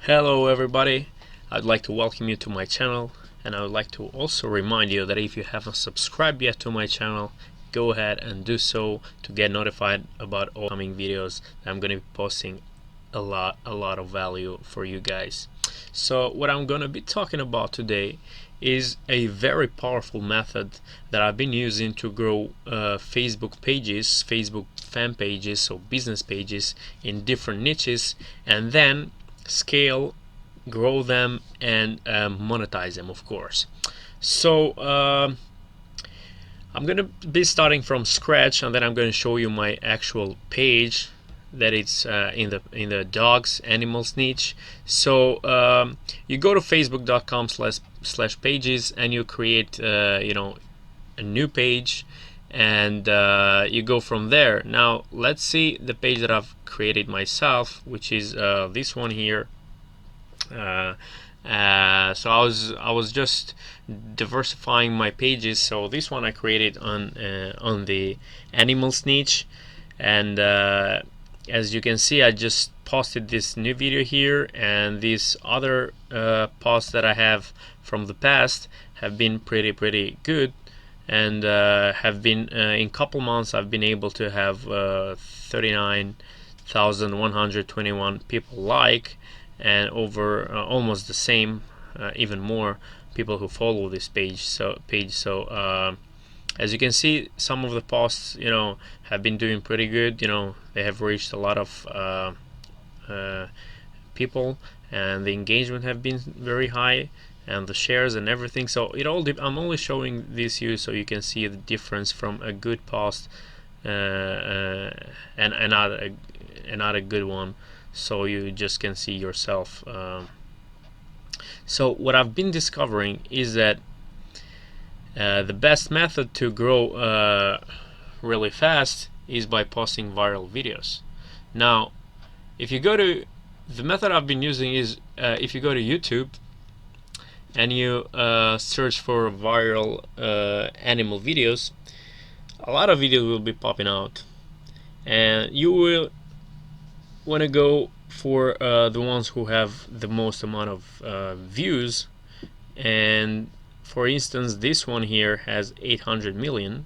Hello everybody, I'd like to welcome you to my channel, and I would like to also remind you that if you haven't subscribed yet to my channel, go ahead and do so to get notified about all coming videos that I'm going to be posting. A lot of value for you guys. So what I'm going to be talking about today is a very powerful method that I've been using to grow Facebook pages, Facebook fan pages, so business pages in different niches, and then scale, grow them, and monetize them, of course. So I'm gonna be starting from scratch, and then I'm going to show you my actual page that it's in the dogs animals niche. So you go to facebook.com/pages and you create a new page, and you go from there. Now let's see the page that I've created myself, which is this one here. So I was just diversifying my pages. So this one I created on the animals niche, and as you can see, I just posted this new video here, and these other posts that I have from the past have been pretty good, and have been in couple months I've been able to have 39,121 people like, and over almost the same, even more people who follow this page. So as you can see, some of the posts have been doing pretty good. They have reached a lot of people, and the engagement have been very high, and the shares and everything. So I'm only showing this here so you can see the difference from a good post and not a good one, so you just can see yourself. So what I've been discovering is that the best method to grow really fast is by posting viral videos. Now, if you go to the method I've been using is if you go to YouTube and you search for viral animal videos, a lot of videos will be popping out, and you will want to go for the ones who have the most amount of views. And for instance, this one here has 800 million,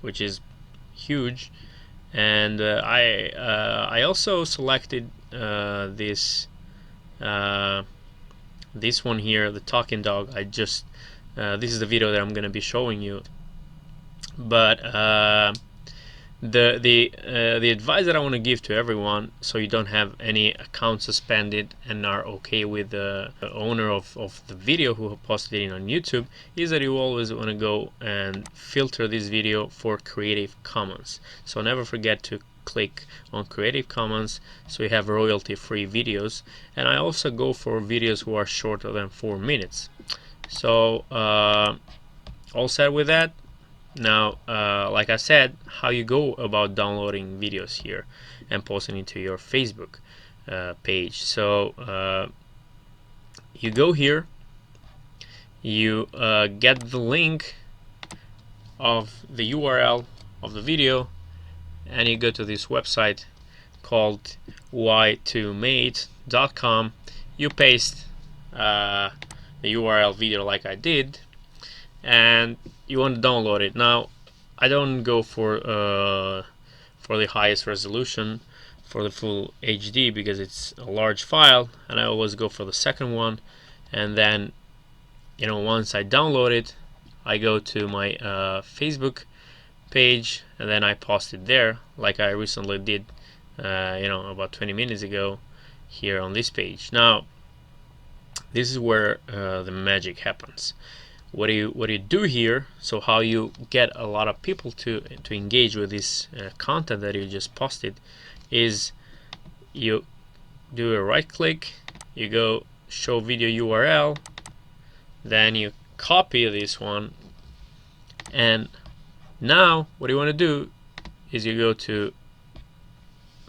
which is huge. And I also selected this one here, the talking dog. This is the video that I'm going to be showing you. But the advice that I want to give to everyone, so you don't have any account suspended and are okay with the owner of the video who posted it on YouTube, is that you always want to go and filter this video for Creative Commons. So never forget to click on Creative Commons so you have royalty-free videos. And I also go for videos who are shorter than 4 minutes. So all set with that. Now, like I said, how you go about downloading videos here and posting it to your Facebook page. So you go here, you get the link of the URL of the video, and you go to this website called y2mate.com. You paste the URL video like I did, and you want to download it. Now, I don't go for the highest resolution, for the full HD, because it's a large file, and I always go for the second one. And then once I download it, I go to my Facebook page, and then I post it there, like I recently did about 20 minutes ago here on this page. Now, this is where the magic happens. What do you do here? So how you get a lot of people to engage with this content that you just posted is you do a right click, you go show video URL, then you copy this one, and now what you want to do is you go to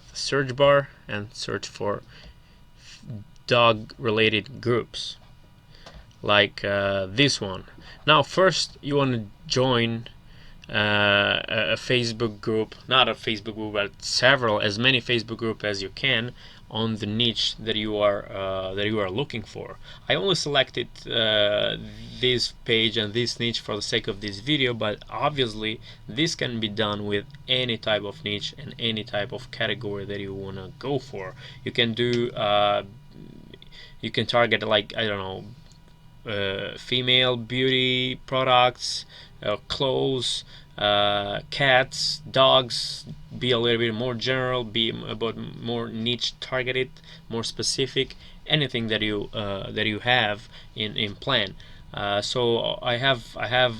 the search bar and search for dog related groups, like this one. Now first you want to join a Facebook group, not a Facebook group, but as many Facebook groups as you can on the niche that you are looking for. I only selected this page and this niche for the sake of this video, but obviously this can be done with any type of niche and any type of category that you want to go for. You can do you can target, like, I don't know, female beauty products, clothes, cats, dogs. Be a little bit more general, be about more niche targeted, more specific, anything that you have in plan. So I have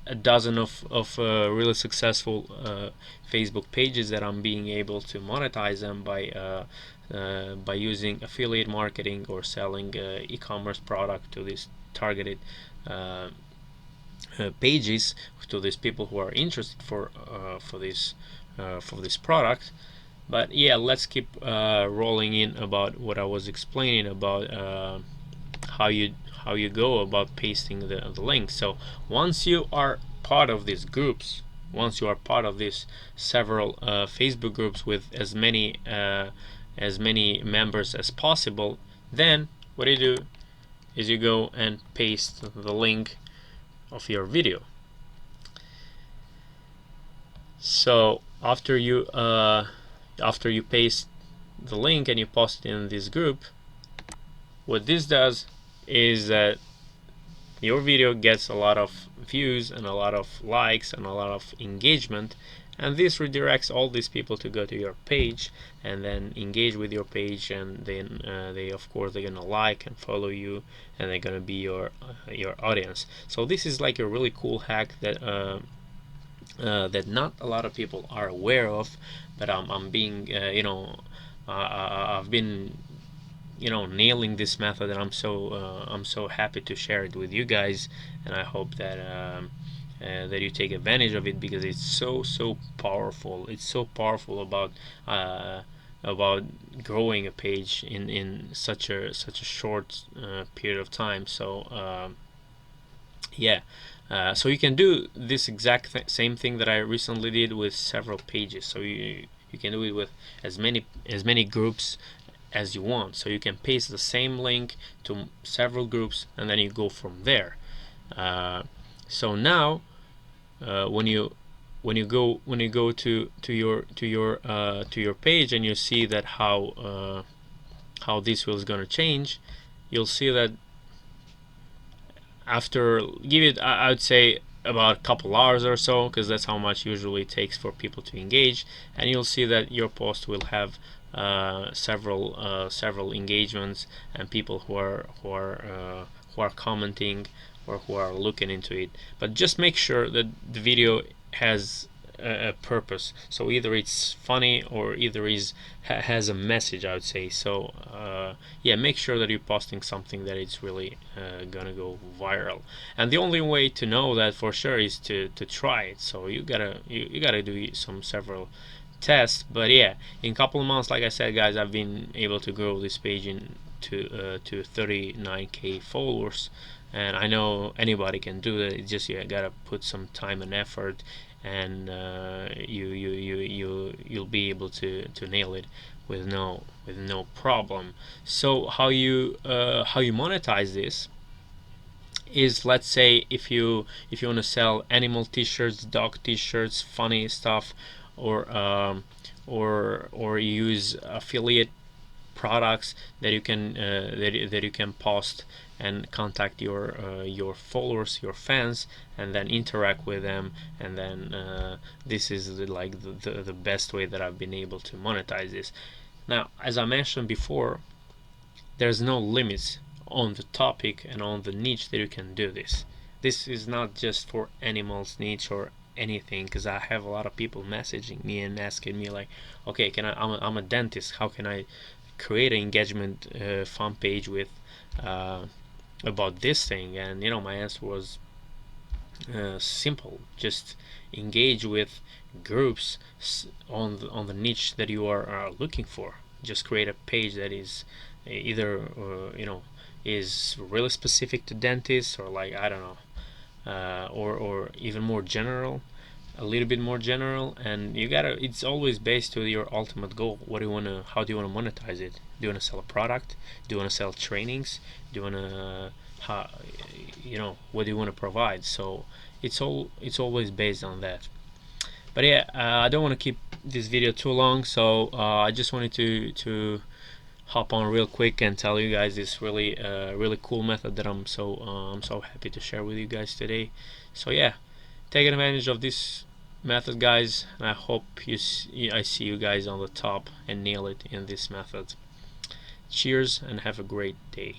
a dozen of really successful Facebook pages that I'm being able to monetize them by using affiliate marketing or selling e-commerce product to these targeted uh, pages, to these people who are interested for this product. But yeah, let's keep rolling in about what I was explaining about how you go about pasting the link. So once you are part of these groups, once you are part of these several Facebook groups with as many members as possible, then what you do is you go and paste the link of your video. So after you paste the link and you post it in this group, what this does is that your video gets a lot of views and a lot of likes and a lot of engagement, and this redirects all these people to go to your page and then engage with your page, and then they're gonna like and follow you, and they're gonna be your audience. So this is like a really cool hack that that not a lot of people are aware of, but I'm being I've been nailing this method, and I'm so happy to share it with you guys, and I hope that that you take advantage of it, because it's so powerful. It's so powerful about growing a page in such a short period of time. So yeah. So you can do this exact same thing that I recently did with several pages. So you can do it with as many groups as you want. So you can paste the same link to several groups, and then you go from there. So now when you go to your page, and you see that how this was going to change, you'll see that after, give it, I would say, about a couple hours or so, because that's how much usually it takes for people to engage, and you'll see that your post will have several engagements and people who are commenting or who are looking into it. But just make sure that the video has a purpose. So either it's funny or either has a message, I would say. So yeah, make sure that you're posting something that it's really gonna go viral. And the only way to know that for sure is to try it. So you gotta do several tests. But yeah, in a couple of months, like I said, guys, I've been able to grow this page to 39k followers, and I know anybody can do that. It's just you gotta put some time and effort, and you'll be able to nail it with no problem. So how you monetize this is, let's say, if you want to sell animal t-shirts, dog t-shirts, funny stuff, or use affiliate products that you can that you can post and contact your followers, your fans, and then interact with them, and then this is the best way that I've been able to monetize this. Now, as I mentioned before, there's no limits on the topic and on the niche that you can do this. This is not just for animals niche or anything, because I have a lot of people messaging me and asking me like, okay, I'm a dentist, how can I create an engagement fan page with about this thing? And my answer was simple: just engage with groups on the niche that you are looking for. Just create a page that is either is really specific to dentists, or like, I don't know, or even more general. a little bit more general, and you gotta, it's always based to your ultimate goal. What do you want to, how do you want to monetize it? Do you want to sell a product? Do you want to sell trainings? Do you want to, how, you know, what do you want to provide? So it's always based on that. But yeah, I don't want to keep this video too long, so I just wanted to hop on real quick and tell you guys this really cool method that I'm so happy to share with you guys today. So yeah, take advantage of this method, guys, and I hope I see you guys on the top and nail it in this method. Cheers and have a great day.